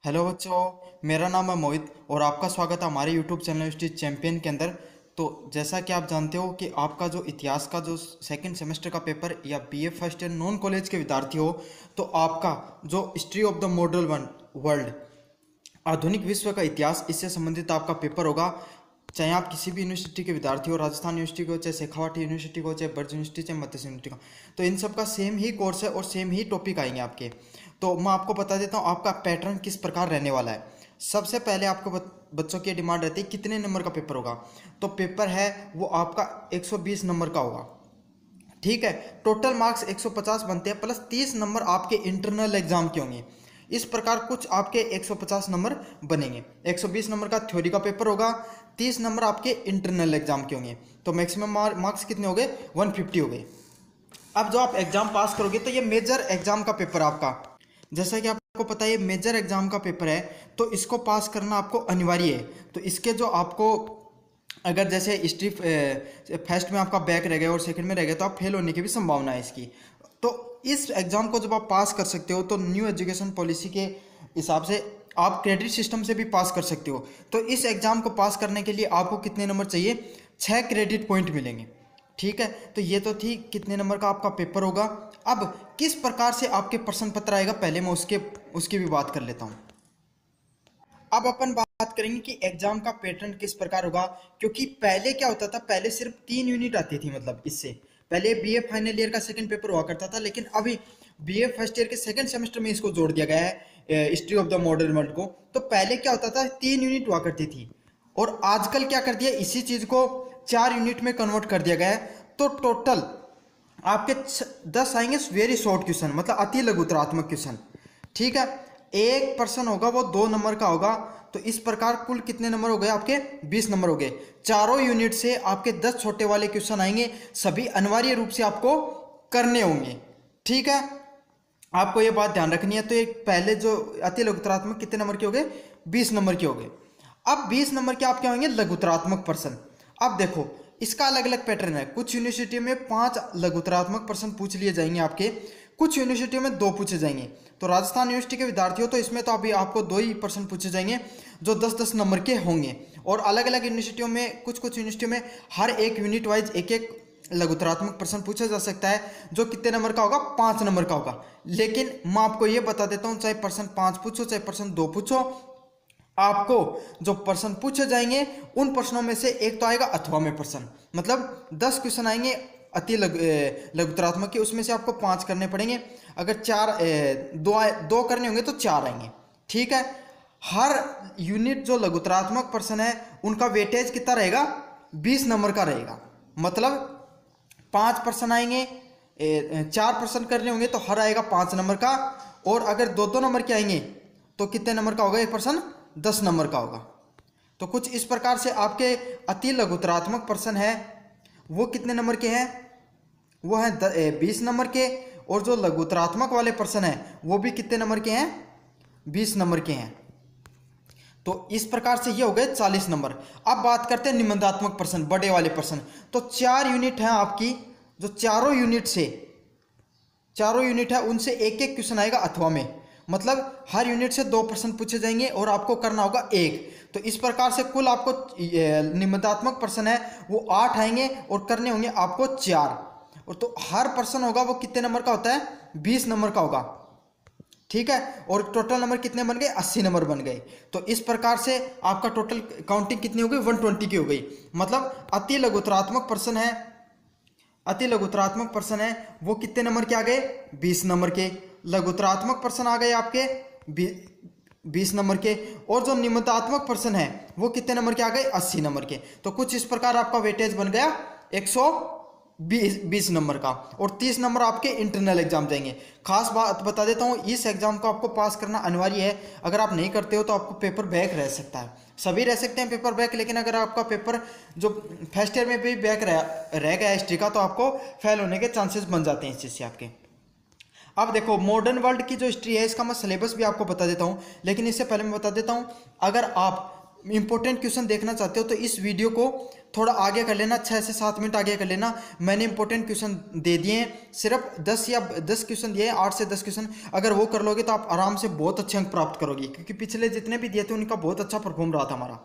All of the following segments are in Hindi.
हेलो बच्चों, मेरा नाम है मोहित और आपका स्वागत है हमारे यूट्यूब चैनल हिस्ट्री चैंपियन के अंदर। तो जैसा कि आप जानते हो कि आपका जो इतिहास का जो सेकंड सेमेस्टर का पेपर या BA first year non college के विद्यार्थी हो, तो आपका जो history of the modern world आधुनिक विश्व का इतिहास, इससे संबंधित आपका पेपर होगा। चाहे आप किसी भी यूनिवर्सिटी के विद्यार्थी हो, राजस्थान यूनिवर्सिटी को, चाहे शेखावाटी यूनिवर्सिटी को, चाहे ब्रज यूनिवर्सिटी, चाहे मध्य यूनिवर्सिटी का, तो इन सब का सेम ही कोर्स है और सेम ही टॉपिक आएंगे आपके। तो मैं आपको बता देता हूँ आपका पैटर्न किस प्रकार रहने वाला है। सबसे पहले आपको बच्चों की डिमांड रहती है कितने नंबर का पेपर होगा। तो पेपर है वो आपका 120 नंबर का होगा। ठीक है, टोटल मार्क्स 150 बनते हैं, प्लस 30 नंबर आपके इंटरनल एग्जाम के होंगे। इस प्रकार कुछ आपके 150 नंबर बनेंगे। 120 नंबर का थ्योरी का पेपर होगा, 30 नंबर आपके इंटरनल एग्जाम के होंगे। तो मैक्सिमम मार्क्स कितने हो गए? 150 हो गए। अब जो आप एग्जाम पास करोगे तो ये मेजर एग्जाम का पेपर आपका, जैसा कि आपको पता है ये मेजर एग्जाम का पेपर है, तो इसको पास करना आपको अनिवार्य है। तो इसके जो आपको, अगर जैसे हिस्ट्री फर्स्ट में आपका बैक रह गया और सेकंड में रह गया, तो आप फेल होने की भी संभावना है इसकी। तो इस एग्जाम को जब आप पास कर सकते हो तो न्यू एजुकेशन पॉलिसी के हिसाब से आप क्रेडिट सिस्टम से भी पास कर सकते हो। तो इस एग्जाम को पास करने के लिए आपको कितने नंबर चाहिए? 6 क्रेडिट पॉइंट मिलेंगे। ठीक है, तो ये तो थी कितने नंबर का आपका पेपर होगा। अब किस प्रकार से आपके प्रश्न पत्र आएगा, पहले मैं उसकी भी बात कर लेता हूँ। अब अपन बात करेंगे कि एग्जाम का पैटर्न किस प्रकार होगा, क्योंकि पहले क्या होता था, पहले सिर्फ 3 यूनिट आती थी। मतलब इससे पहले बीए फाइनल ईयर का सेकंड पेपर हुआ करता था, लेकिन अभी बीए फर्स्ट ईयर के सेकंड सेमेस्टर में इसको जोड़ दिया गया है, history of the modern world को। तो पहले क्या होता था, 3 यूनिट हुआ करती थी, और आजकल क्या कर दिया, इसी चीज को 4 यूनिट में कन्वर्ट कर दिया गया है। तो टोटल आपके 10 आएंगे वेरी शॉर्ट क्वेश्चन, मतलब अति लघुतरात्मक क्वेश्चन। ठीक है, एक पर्सन होगा वो 2 नंबर का होगा। तो इस प्रकार कुल कितने नंबर हो गए आपके? 20 नंबर हो गए। चारों यूनिट से आपके 10 छोटे वाले क्वेश्चन आएंगे, सभी अनिवार्य रूप से आपको करने होंगे। ठीक है, आपको ये बात ध्यान रखनी है। तो एक पहले जो अति लघुतरात्मक कितने नंबर के हो गए? 20 नंबर के हो गए। अब 20 नंबर के आपके होंगे लघुतरात्मक प्रश्न। अब देखो इसका अलग अलग पैटर्न है। कुछ यूनिवर्सिटी में 5 लघुतरात्मक प्रश्न पूछ लिए जाएंगे आपके, कुछ यूनिवर्सिटियों में 2 पूछे जाएंगे। तो राजस्थान यूनिवर्सिटी के विद्यार्थी हो तो इसमें तो अभी आपको 2 ही प्रश्न पूछे जाएंगे जो 10-10 नंबर के होंगे। और अलग अलग यूनिवर्सिटियों में, कुछ यूनिवर्सिटियों में हर एक यूनिट वाइज एक एक लघुतरात्मक प्रश्न पूछा जा सकता है, जो कितने नंबर का होगा? 5 नंबर का होगा। लेकिन मैं आपको ये बता देता हूँ, चाहे प्रश्न 5 पूछो चाहे प्रश्न 2 पूछो, आपको जो प्रश्न पूछे जाएंगे उन प्रश्नों में से एक तो आएगा अथवा में प्रश्न। मतलब 10 क्वेश्चन आएंगे अति लघुतरात्मक के, उसमें से आपको 5 करने पड़ेंगे। अगर 2 करने होंगे तो 4 आएंगे। ठीक है, हर यूनिट जो लघुतरात्मक प्रश्न है उनका वेटेज कितना रहेगा? 20 नंबर का रहेगा। मतलब 5 प्रश्न आएंगे, 4 प्रश्न करने होंगे तो हर आएगा 5 नंबर का। और अगर 2-2 नंबर के आएंगे तो कितने नंबर का होगा एक प्रश्न? 10 नंबर का होगा। तो कुछ इस प्रकार से आपके अति लघुतरात्मक प्रश्न है वो कितने नंबर के हैं? वो है 20 नंबर के। और जो लघुतरात्मक वाले प्रश्न है वो भी कितने नंबर के हैं? 20 नंबर के हैं। तो इस प्रकार से ये हो गए 40 नंबर। अब बात करते हैं निबंधात्मक प्रश्न, बड़े वाले प्रश्न। तो 4 यूनिट है आपकी, जो चारों यूनिट है उनसे एक एक क्वेश्चन आएगा अथवा में। मतलब हर यूनिट से 2 प्रश्न पूछे जाएंगे और आपको करना होगा 1। तो इस प्रकार से कुल आपको निबंधात्मक प्रश्न है वो 8 आएंगे और करने होंगे आपको 4। और तो हर प्रश्न होगा वो कितने नंबर का होता है? 20 नंबर का होगा। ठीक है, और टोटल नंबर कितने बन गए? 80 नंबर बन गए। तो इस प्रकार से आपका टोटल काउंटिंग कितनी हो गई? 120 की हो गई। मतलब अति लघुतरात्मक प्रश्न है, वो कितने नंबर के आ गए? 20 नंबर के। लघुतरात्मक प्रश्न आ गए आपके 20 नंबर के। और जो निबंधात्मक प्रश्न है वो कितने नंबर के आ गए? 80 नंबर के। तो कुछ इस प्रकार आपका वेटेज बन गया 120 नंबर का। और 30 नंबर आपके इंटरनल एग्जाम जाएंगे। खास बात बता देता हूँ, इस एग्जाम को आपको पास करना अनिवार्य है। अगर आप नहीं करते हो तो आपको पेपर बैक रह सकता है। सभी रह सकते हैं पेपर बैक, लेकिन अगर आपका पेपर जो फर्स्ट ईयर में भी बैक रह गया हिस्ट्री का, तो आपको फेल होने के चांसेस बन जाते हैं इस चीज़ से आपके। अब देखो मॉडर्न वर्ल्ड की जो हिस्ट्री है इसका मैं सिलेबस भी आपको बता देता हूँ, लेकिन इससे पहले मैं बता देता हूँ, अगर आप इंपॉर्टेंट क्वेश्चन देखना चाहते हो तो इस वीडियो को थोड़ा आगे कर लेना, 6 से 7 मिनट आगे कर लेना। मैंने इंपॉर्टेंट क्वेश्चन दे दिए हैं, सिर्फ 10 क्वेश्चन दिए हैं, 8 से 10 क्वेश्चन। अगर वो कर लोगे तो आप आराम से बहुत अच्छे अंक प्राप्त करोगे, क्योंकि पिछले जितने भी दिए थे उनका बहुत अच्छा परफॉर्म रहा था हमारा।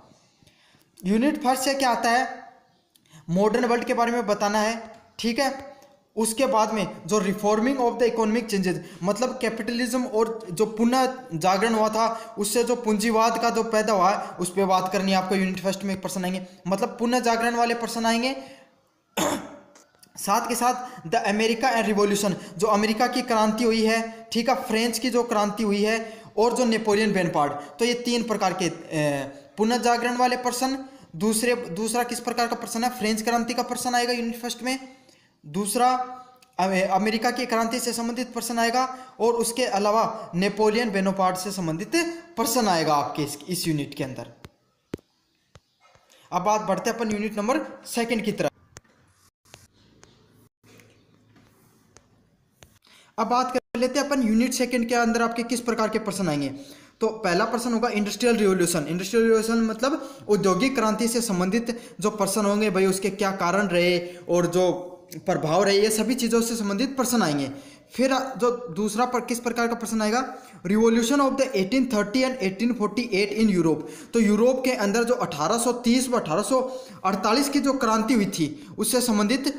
यूनिट फर्स्ट से क्या आता है, मॉडर्न वर्ल्ड के बारे में बताना है, ठीक है। उसके बाद में जो reforming of the economic changes, मतलब कैपिटलिज्म और जो पुनः जागरण हुआ था, उससे जो पूंजीवाद का जो पैदा हुआ है उस पर बात करनी है आपको। यूनिट फर्स्ट में एक पर्सन आएंगे, मतलब पुनः जागरण वाले पर्सन आएंगे। साथ के साथ द अमेरिका एंड रिवॉल्यूशन, जो अमेरिका की क्रांति हुई है, ठीक है, फ्रेंच की जो क्रांति हुई है, और जो नेपोलियन बेनपार्ट। तो ये 3 प्रकार के पुनः जागरण वाले पर्सन। दूसरा किस प्रकार का पर्सन है, फ्रेंच क्रांति का पर्सन आएगा यूनिट फर्स्ट में। दूसरा अमेरिका की क्रांति से संबंधित पर्सन आएगा, और उसके अलावा नेपोलियन बोनापार्ट से संबंधित पर्सन आएगा आपके इस यूनिट के अंदर। अब बात बढ़ते हैं अपन यूनिट नंबर 2 की तरफ। अब बात कर लेते हैं अपन यूनिट 2 के अंदर आपके किस प्रकार के पर्सन आएंगे। तो पहला पर्सन होगा इंडस्ट्रियल रिवॉल्यूशन। इंडस्ट्रियल रिवॉल्यूशन मतलब औद्योगिक क्रांति से संबंधित जो पर्सन होंगे भाई, उसके क्या कारण रहे और जो प्रभाव रहे, ये सभी चीज़ों से संबंधित पर्सन आएंगे। फिर जो दूसरा पर किस प्रकार का पर्सन आएगा, revolution of the 1830 and 1848 in Europe. तो यूरोप के अंदर जो 1830 व 1848 की जो क्रांति हुई थी उससे संबंधित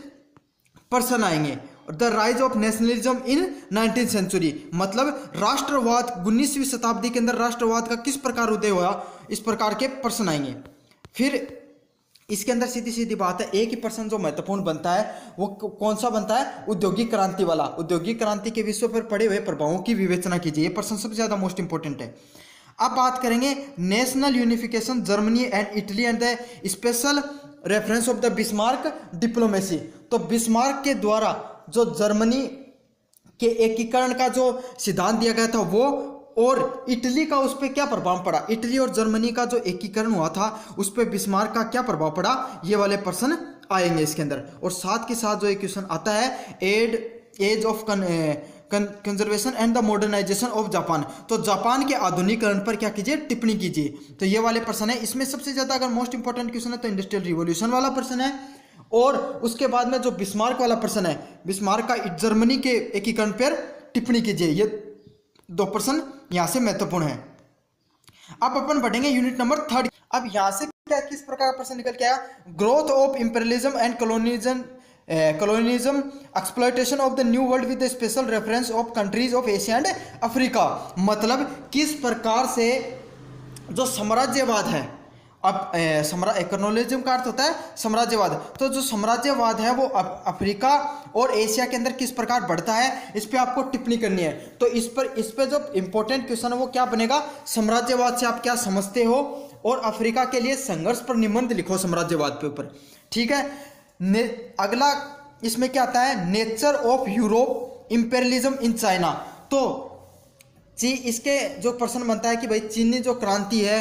पर्सन आएंगे। The rise of nationalism in 19th century, मतलब राष्ट्रवाद 19वीं शताब्दी के अंदर राष्ट्रवाद का किस प्रकार उदय हुआ, इस प्रकार के पर्सन आएंगे। फिर इसके अंदर सीधी सीधी बात है, एक ही पर्सन जो महत्वपूर्ण बनता है वो कौन सा बनता है, औद्योगिक क्रांति वाला। औद्योगिक क्रांति के विश्व पर पड़े हुए प्रभावों की विवेचना कीजिए, ये पर्सन सबसे ज्यादा मोस्ट इंपॉर्टेंट है। अब बात करेंगे national unification Germany and Italy and the special reference of the Bismarck diplomacy. तो बिस्मार्क के द्वारा जो जर्मनी के एकीकरण का जो सिद्धांत दिया गया था वो, और इटली का उस पर क्या प्रभाव पड़ा, इटली और जर्मनी का जो एकीकरण हुआ था उस पर बिस्मार्क का क्या प्रभाव पड़ा, ये वाले पर्सन आएंगे इसके अंदर। और साथ के साथ जो एक क्वेश्चन आता है, age of conservation and the modernisation of Japan. तो जापान के आधुनिकीकरण पर क्या कीजिए, टिप्पणी कीजिए। तो ये वाले पर्सन है। इसमें सबसे ज्यादा अगर मोस्ट इंपॉर्टेंट क्वेश्चन है तो इंडस्ट्रियल रिवॉल्यूशन वाला पर्सन है, और उसके बाद में जो बिस्मार्क वाला पर्सन है, बिस्मार्क का जर्मनी के एकीकरण पर टिप्पणी कीजिए। ये 2 पर्सन यहां से महत्वपूर्ण है। अब अपन बढ़ेंगे यूनिट नंबर 3। अब यहां से क्या किस प्रकार का प्रश्न निकल के आया, growth of imperialism and colonialism exploitation of the new world with the special reference of countries of Asia and Africa. मतलब किस प्रकार से जो साम्राज्यवाद है, अब कलोनियलिज्म का अर्थ होता है साम्राज्यवाद, तो जो साम्राज्यवाद है वो अफ्रीका और एशिया के अंदर किस प्रकार बढ़ता है, इस पे आपको टिप्पणी करनी है। तो इस पे जो इंपॉर्टेंट क्वेश्चन है वो क्या बनेगा, साम्राज्यवाद से आप क्या समझते हो, और अफ्रीका के लिए संघर्ष पर निबंध लिखो साम्राज्यवाद के ऊपर, ठीक है। अगला इसमें क्या आता है, nature of Europe imperialism in China. तो इसके जो प्रश्न बनता है कि भाई चीनी जो क्रांति है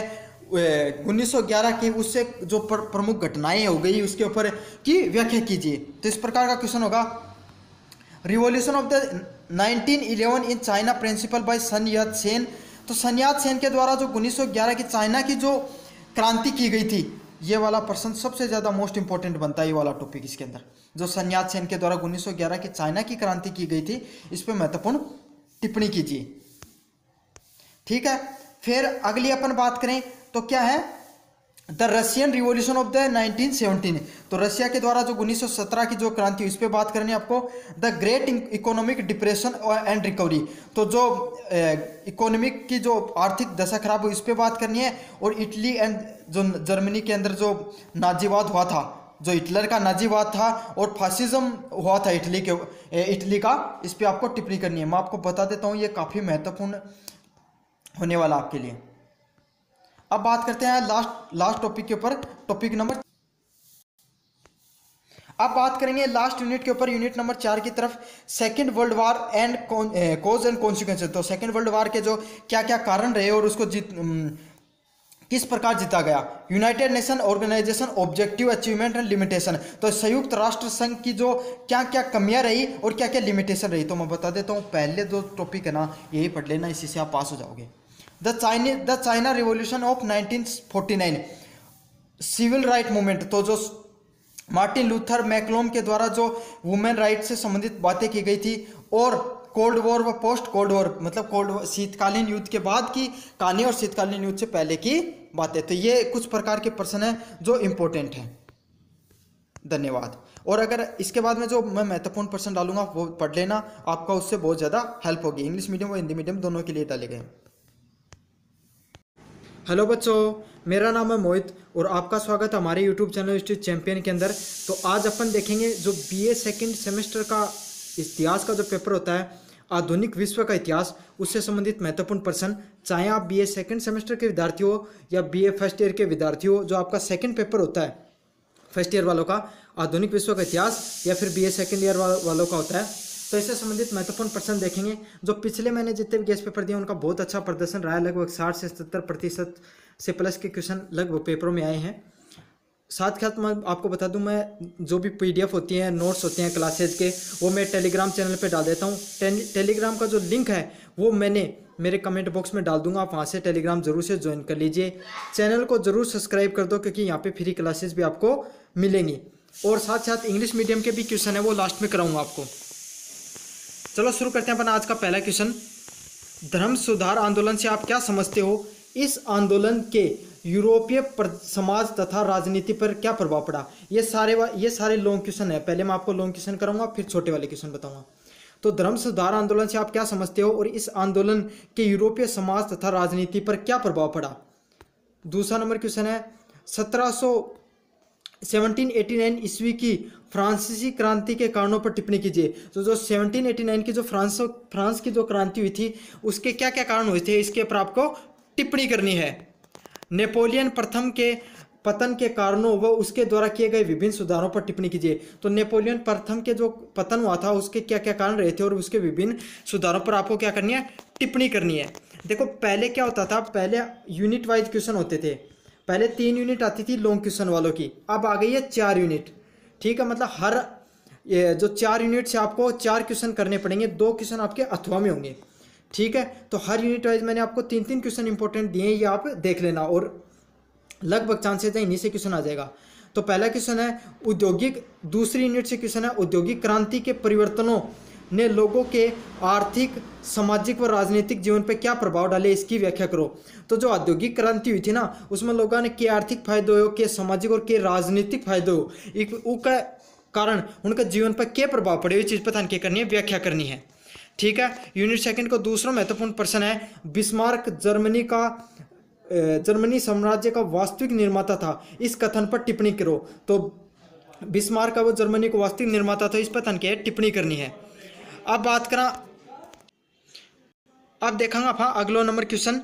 1911 की, उससे जो प्रमुख घटनाएं हो गई उसके ऊपर की व्याख्या कीजिए। तो इस प्रकार का क्वेश्चन होगा, revolution of the 1911 in China principle by Sun Yat Sen. तो सन यात सेन के द्वारा जो 1911 की चाइना की जो क्रांति की गई थी, ये वाला पर्सन सबसे ज्यादा मोस्ट इंपॉर्टेंट बनता है, ये वाला टॉपिक इसके अंदर। जो सन यात सेन के द्वारा 1911 की चाइना की क्रांति की गई थी, इस पर महत्वपूर्ण टिप्पणी कीजिए, ठीक है। फिर अगली अपन बात करें तो क्या है, the Russian revolution of the 1917। तो रशिया के द्वारा जो 1917 की जो क्रांति, इस पे बात करनी है आपको। The great economic depression and recovery. तो जो इकोनॉमिक की जो आर्थिक दशा खराब हुई, इस पे बात करनी है। और इटली एंड जो जर्मनी के अंदर जो नाजीवाद हुआ था, जो हिटलर का नाजीवाद था और फासिज्म हुआ था इटली का, इस पे आपको टिप्पणी करनी है। मैं आपको बता देता हूँ, ये काफ़ी महत्वपूर्ण होने वाला आपके लिए। अब बात करते हैं लास्ट टॉपिक के ऊपर, टॉपिक नंबर। अब बात करेंगे लास्ट यूनिट के ऊपर, यूनिट नंबर 4 की तरफ, second world war and cause and consequences. तो सेकेंड वर्ल्ड वार के जो क्या क्या कारण रहे और उसको किस प्रकार जीता गया। United Nation organisation objective achievement and limitation. तो संयुक्त राष्ट्र संघ की जो क्या क्या कमियां रही और क्या क्या लिमिटेशन रही, तो मैं बता देता हूँ। पहले 2 टॉपिक है ना, यही पढ़ लेना, इसी से आप पास हो जाओगे। The China revolution of 1949, civil right movement. तो जो मार्टिन लूथर मैक्लोम के द्वारा जो वुमेन राइट से संबंधित बातें की गई थी, और कोल्ड वॉर व पोस्ट कोल्ड वॉर मतलब शीतकालीन युद्ध के बाद की कहानी और शीतकालीन युद्ध से पहले की बातें। तो ये कुछ प्रकार के प्रश्न हैं जो इम्पोर्टेंट हैं। धन्यवाद। और अगर इसके बाद में जो मैं महत्वपूर्ण प्रश्न डालूंगा वो पढ़ लेना, आपका उससे बहुत ज़्यादा हेल्प होगी। इंग्लिश मीडियम और हिंदी मीडियम दोनों के लिए डाले गए। हेलो बच्चों, मेरा नाम है मोहित और आपका स्वागत है हमारे यूट्यूब चैनल स्ट्रीट चैंपियन के अंदर। तो आज अपन देखेंगे जो बीए सेकंड सेमेस्टर का इतिहास का जो पेपर होता है, आधुनिक विश्व का इतिहास, उससे संबंधित महत्वपूर्ण प्रश्न। चाहे आप बीए सेकंड सेमेस्टर के विद्यार्थी हो या बीए फर्स्ट ईयर के विद्यार्थी हो, जो आपका सेकंड पेपर होता है फर्स्ट ईयर वालों का, आधुनिक विश्व का इतिहास, या फिर बीए सेकंड ईयर वालों का होता है, तो इससे संबंधित महत्वपूर्ण प्रश्न देखेंगे। जो पिछले महीने जितने भी गेस्ट पेपर दिए उनका बहुत अच्छा प्रदर्शन रहा है, लगभग 60 से 70% से प्लस के क्वेश्चन लगभग पेपरों में आए हैं। साथ ही साथ मैं आपको बता दूं, मैं जो भी पीडीएफ होती हैं, नोट्स होते हैं क्लासेज के, वो मैं टेलीग्राम चैनल पे डाल देता हूँ। टेलीग्राम का जो लिंक है वो मैंने मेरे कमेंट बॉक्स में डाल दूंगा, आप वहाँ से टेलीग्राम जरूर से ज्वाइन कर लीजिए। चैनल को जरूर सब्सक्राइब कर दो क्योंकि यहाँ पे फ्री क्लासेस भी आपको मिलेंगी। और साथ साथ इंग्लिश मीडियम के भी क्वेश्चन है वो लास्ट में कराऊंगा आपको। चलो शुरू करते हैं अपन आज का पहला क्वेश्चन। धर्म सुधार आंदोलन से आप क्या समझते हो? इस आंदोलन के यूरोपीय समाज तथा राजनीति पर क्या प्रभाव पड़ा? ये सारे लॉन्ग क्वेश्चन है। पहले मैं आपको लॉन्ग क्वेश्चन कराऊंगा, फिर छोटे वाले क्वेश्चन बताऊंगा। तो धर्म सुधार आंदोलन से आप क्या समझते हो और इस आंदोलन के यूरोपीय समाज तथा राजनीति पर क्या प्रभाव पड़ा? दूसरा नंबर क्वेश्चन है 1789 ईस्वी की फ्रांसीसी क्रांति के कारणों पर टिप्पणी कीजिए। तो जो 1789 की जो फ्रांस की जो क्रांति हुई थी उसके क्या क्या कारण हुए थे, इसके ऊपर आपको टिप्पणी करनी है। नेपोलियन प्रथम के पतन के कारणों व उसके द्वारा किए गए विभिन्न सुधारों पर टिप्पणी कीजिए। तो नेपोलियन प्रथम के जो पतन हुआ था उसके क्या क्या कारण रहे थे और उसके विभिन्न सुधारों पर आपको क्या करनी है? टिप्पणी करनी है। देखो पहले क्या होता था, पहले यूनिट वाइज क्वेश्चन होते थे। पहले 3 यूनिट आती थी लॉन्ग क्वेश्चन वालों की, अब आ गई है 4 यूनिट। ठीक है, मतलब हर जो 4 यूनिट से आपको 4 क्वेश्चन करने पड़ेंगे, 2 क्वेश्चन आपके अथवा में होंगे। ठीक है, तो हर यूनिट वाइज मैंने आपको 3-3 क्वेश्चन इंपॉर्टेंट दिए हैं, ये आप देख लेना और लगभग चांसेस है इन्हीं से क्वेश्चन आ जाएगा। तो पहला क्वेश्चन है औद्योगिक, दूसरी यूनिट से क्वेश्चन है औद्योगिक क्रांति के परिवर्तनों ने लोगों के आर्थिक, सामाजिक व राजनीतिक जीवन पर क्या प्रभाव डाले, इसकी व्याख्या करो। तो जो औद्योगिक क्रांति हुई थी ना, उसमें लोगों ने के आर्थिक फायदे हो, के सामाजिक और के राजनीतिक फायदे हो, उसका कारण उनका जीवन पर क्या प्रभाव पड़े, इस चीज़ पर ध्यान करनी है, व्याख्या करनी है। ठीक है, यूनिट सेकंड को दूसरा महत्वपूर्ण प्रश्न है बिस्मार्क जर्मनी साम्राज्य का वास्तविक निर्माता था, इस कथन पर टिप्पणी करो। तो बिस्मार्क का वो जर्मनी को वास्तविक निर्माता था, इस पर ध्यान के टिप्पणी करनी है। अब बात करा, अब देखेंगे आप अगला नंबर क्वेश्चन,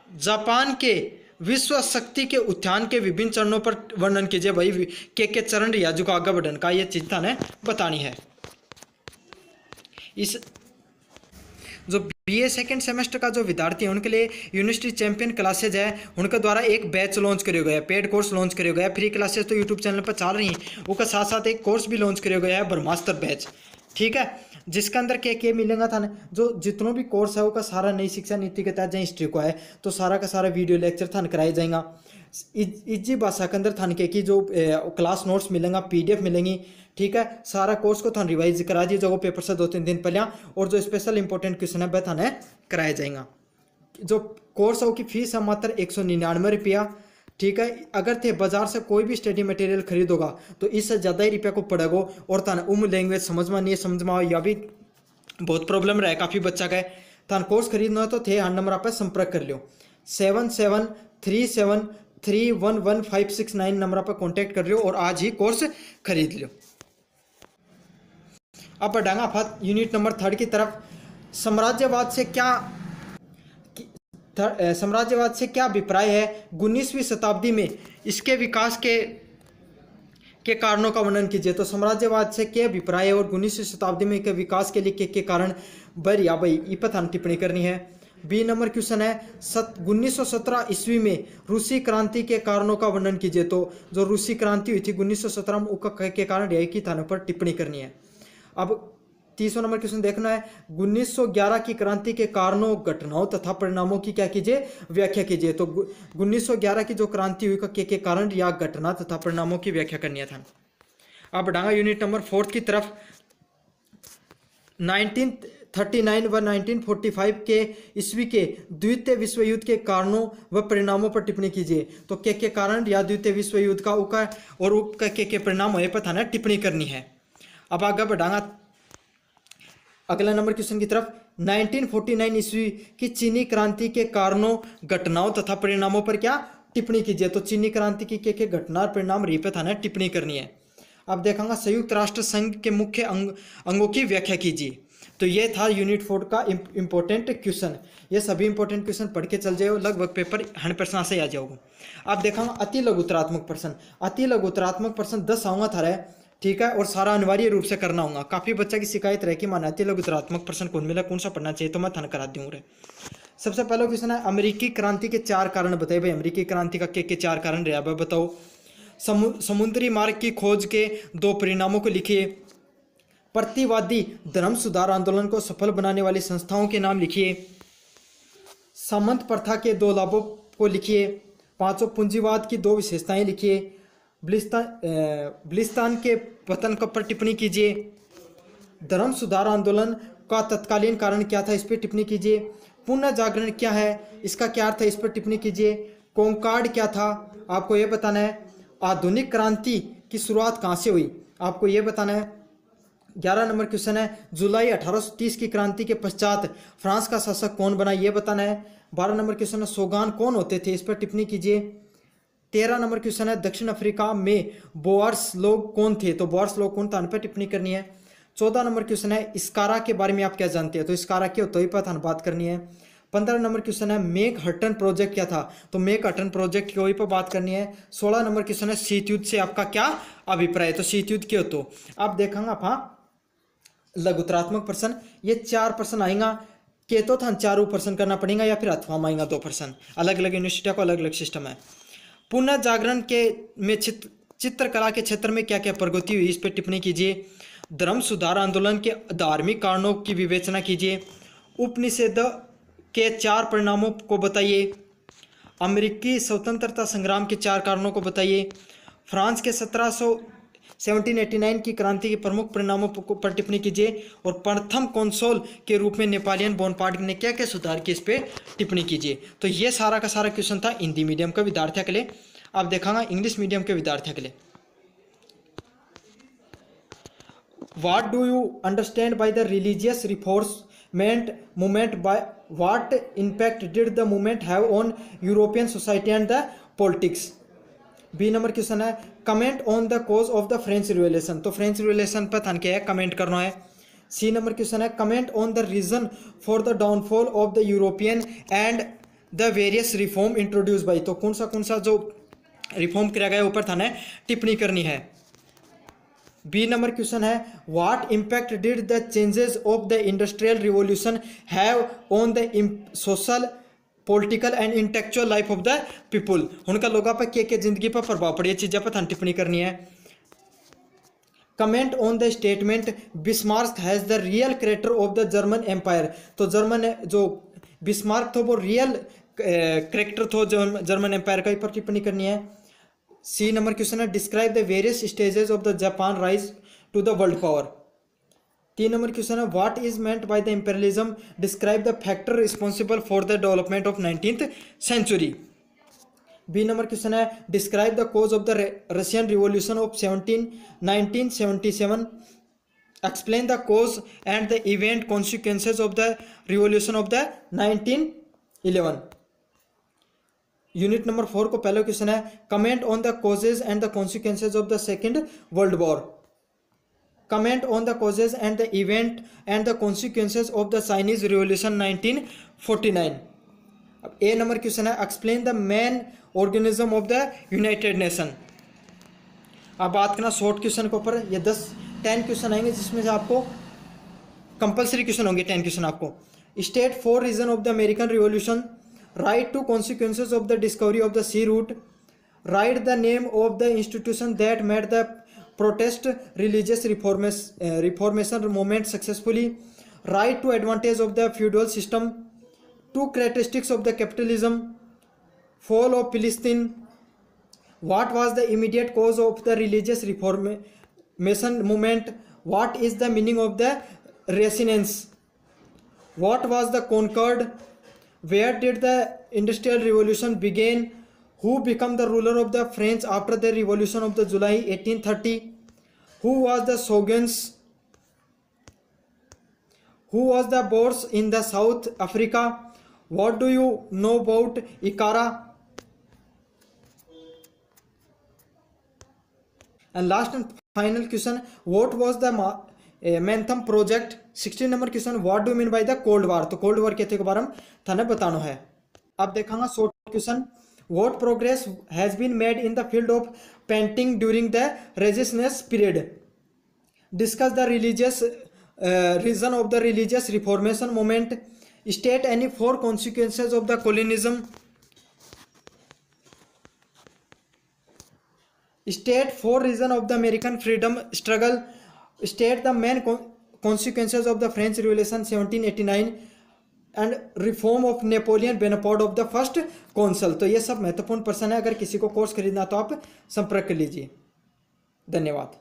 जापान के विश्व शक्ति के उत्थान के विभिन्न चरणों पर वर्णन कीजिए। भाई के चरण या जो आगे बढ़न का ये चीज था ने बतानी है। इस जो बीए सेकंड सेमेस्टर का जो विद्यार्थी है उनके लिए यूनिवर्सिटी चैंपियन क्लासेज है, उनके द्वारा एक बैच लॉन्च करियो गया है, पेड कोर्स लॉन्च करियो गया है। फ्री क्लासेज तो यूट्यूब चैनल पर चल रही हैं, उसके साथ साथ एक कोर्स भी लॉन्च करियो गया है, ब्रह्मास्त्र बैच। ठीक है, जिसके अंदर क्या मिलेगा था, जो जितनों भी कोर्स है वो का सारा नई शिक्षा नीति के तहत जहाँ हिस्ट्री को है तो सारा का सारा वीडियो लेक्चर थान कराया जाएगा। इजी भाषा के अंदर थान के की जो क्लास नोट्स मिलेंगे, पीडीएफ मिलेंगी। ठीक है, सारा कोर्स को थान रिवाइज करा दिए जो पेपर से 2-3 दिन पहले, और जो स्पेशल इंपॉर्टेंट क्वेश्चन है वह थाने कराया जाएगा। जो कोर्स है उसकी फीस है मात्र 199 रुपया। ठीक है, अगर थे बाजार से कोई भी स्टडी मटेरियल खरीदोगा तो इससे ज़्यादा ही रुपया को पड़ेगा, और थाने लैंग्वेज समझ में नहीं समझ में या भी बहुत प्रॉब्लम रहा है काफ़ी बच्चा का, थान कोर्स खरीदना है तो थे हाँ नंबर आप संपर्क कर लो, 7737311569 नंबर पर कॉन्टैक्ट कर लो और आज ही कोर्स खरीद लो। अब बढ़ांगा आप यूनिट नंबर 3 की तरफ। साम्राज्यवाद से क्या अभिप्राय है? 19वीं शताब्दी में इसके विकास के कारणों का वर्णन कीजिए। तो साम्राज्यवाद से क्या अभिप्राय है और 19वीं शताब्दी में के विकास के लिए के कारण बर या भाई ये पर टिप्पणी करनी है। बी नंबर क्वेश्चन है 1917 ईस्वी में रूसी क्रांति के कारणों का वर्णन कीजिए। तो जो रूसी क्रांति हुई थी 1917 में उसका के कारण रिहाई की थानों पर टिप्पणी करनी है। अब 30वां नंबर क्वेश्चन देखना है 1911 की क्रांति के कारणों, घटनाओं तथा परिणामों की क्या कीजिए, व्याख्या कीजिए। तो 1911 की जो क्रांति हुई के कारण या घटना तथा परिणामों की व्याख्या करनी है था। अब बढ़ाऊंगा यूनिट नंबर 4 की तरफ। 1939 व 1945 के ईस्वी के द्वितीय विश्व युद्ध के कारणों व परिणामों पर टिप्पणी कीजिए। तो के कारण या द्वितीय विश्व युद्ध का उका और उप के परिणाम होने पर थाना टिप्पणी करनी है। अब आगे बढ़ाऊंगा अगला नंबर क्वेश्चन की तरफ। 1949 ईस्वी की चीनी क्रांति के कारणों, घटनाओं तथा परिणामों पर क्या टिप्पणी कीजिए। तो चीनी क्रांति की के घटना और परिणाम री पे थाना टिप्पणी करनी है। अब देखेंगे संयुक्त राष्ट्र संघ के मुख्य अंगों की व्याख्या कीजिए। तो ये था यूनिट 4 का इंपॉर्टेंट क्वेश्चन। ये सभी इंपॉर्टेंट क्वेश्चन पढ़ के चल जाओ, लगभग पेपर 100% से आ जाओगे। अब देखेंगे अति लघुतरात्मक प्रश्न। अति लघुतरात्मक प्रश्न 10 आऊंगा थारा, ठीक है, और सारा अनिवार्य रूप से करना होगा। काफी बच्चा की शिकायत रहे कि माना अति लघुतरात्मक प्रश्न कौन मिला, कौन सा पढ़ना चाहिए, तो मैं थाना करा दूंगा। सबसे पहला क्वेश्चन है अमेरिकी क्रांति के 4 कारण बताइए। भाई अमेरिकी क्रांति का के 4 कारण रहा बताओ। समुद्री मार्ग की खोज के 2 परिणामों को लिखिए। प्रतिवादी धर्म सुधार आंदोलन को सफल बनाने वाली संस्थाओं के नाम लिखिए। सामंत प्रथा के 2 लाभों को लिखिए। 5 पूंजीवाद की 2 विशेषताएं लिखिए। बलिस्तान के पतन पर टिप्पणी कीजिए। धर्म सुधार आंदोलन का तत्कालीन कारण क्या था, इस पर टिप्पणी कीजिए। पुनः जागरण क्या है, इसका क्या अर्थ है, इस पर टिप्पणी कीजिए। कॉन्कॉर्ड क्या था, आपको यह बताना है। आधुनिक क्रांति की शुरुआत कहाँ से हुई, आपको यह बताना है। 11 नंबर क्वेश्चन है जुलाई 1830 की क्रांति के पश्चात फ्रांस का शासक कौन बना, यह बताना है। 12 नंबर क्वेश्चन है सोगान कौन होते थे, इस पर टिप्पणी कीजिए। 13 नंबर क्वेश्चन है दक्षिण अफ्रीका में बोअर्स लोग कौन थे, तो बोअर्स लोग कौन था, उन पर टिप्पणी करनी है। 14 नंबर क्वेश्चन है स्कारा के बारे में आप क्या जानते हैं, तो स्कारा के होते ही पर बात करनी है। 15 नंबर क्वेश्चन है मेक हटन प्रोजेक्ट क्या था, तो मेक हटन प्रोजेक्ट के वही पर बात करनी है। 16 नंबर क्वेश्चन है शीत युद्ध से आपका क्या अभिप्राय, तो शीत युद्ध के हो तो आप देखेंगे आप लघुतरात्मक प्रश्न, ये 4 प्रश्न आएगा के तो था 4 प्रश्न करना पड़ेगा या फिर अथवा में आएगा 2 प्रश्न। अलग अलग यूनिवर्सिटियों को अलग अलग सिस्टम है। पुनः जागरण के में चित्रकला के क्षेत्र में क्या क्या प्रगति हुई, इस पर टिप्पणी कीजिए। धर्म सुधार आंदोलन के धार्मिक कारणों की विवेचना कीजिए। उपनिषद के 4 परिणामों को बताइए। अमेरिकी स्वतंत्रता संग्राम के 4 कारणों को बताइए। फ्रांस के 1789 की क्रांति के प्रमुख परिणामों पर टिप्पणी कीजिए। और प्रथम कौंसल के रूप में नेपोलियन बोनापार्ट ने क्या क्या सुधार किए, इस पर टिप्पणी कीजिए। तो ये सारा का सारा क्वेश्चन था हिंदी मीडियम के विद्यार्थियों के लिए। आप देखेंगे इंग्लिश मीडियम के विद्यार्थियों के लिए। What do you understand by the religious reformation movement? By what impact did the movement have on European society and the politics? B number question है comment on the cause of the French revolution, तो फ्रेंच रिवॉल्यूशन पर थान क्या है कमेंट करना है। सी नंबर क्वेश्चन है comment on the reason for the downfall of the European and the various reform introduce by, तो कौन सा जो रिफॉर्म किया गया ऊपर थाने टिप्पणी करनी है। बी नंबर क्वेश्चन है what impact did the changes of the industrial revolution have on the social political and intellectual life of the people, उनका लोगों पर के जिंदगी पर प्रभाव पड़ी, चीज़ों पर टिप्पणी करनी है। Comment on the statement Bismarck has the real character of the German empire, तो जर्मन जो बिस्मार्क था वो रियल कैरेक्टर था जर्मन एम्पायर का, पर टिप्पणी करनी है। सी नंबर क्वेश्चन है describe the various stages of the Japan rise to the world power. 3 number question है what is meant by the imperialism, describe the factor responsible for the development of 19th century. B number question है describe the cause of the Russian revolution of 1977, explain the cause and the event consequences of the revolution of the 1911। Unit number 4 को पहला क्वेश्चन है comment on the causes and the consequences of the second world war. Comment on the causes and the event and the consequences of the Chinese revolution 1949। अब ए नंबर क्वेश्चन है explain the main organism of the United nation. अब बात करना शॉर्ट क्वेश्चन के ऊपर, ये 10 क्वेश्चन आएंगे जिसमें से आपको कंपल्सरी क्वेश्चन होंगे 10 क्वेश्चन आपको। State 4 reason of the American revolution, write two consequences of the discovery of the sea route, write the name of the institution that made the protest religious reformation movement successfully, right to advantage of the feudal system, 2 characteristics of the capitalism, fall of Palestine, what was the immediate cause of the religious Mason movement. What is the meaning of the Renaissance? What was the Concord? Where did the Industrial Revolution begin? Who became the ruler of the French after the Revolution of the July 1830? Who was the Shoguns? Who was the Boers in the South Africa? What do you know about Ikara? And last and final question, what was the Manhattan Project? 16 number question, what do mean by the cold war? तो कोल्ड वार के बारे में थाने बताना है। अब देखांगा short question, what progress has been made in the field of painting during the resistance period? Discuss the religious reason of the religious reformation movement. State any 4 consequences of the colonialism. State 4 reasons of the American freedom struggle. State the main consequences of the French Revolution 1789 and reform of Napoleon Bonaparte of the first consul. तो ये सब महत्वपूर्ण प्रश्न है। अगर किसी को कोर्स खरीदना तो आप संपर्क कर लीजिए। धन्यवाद।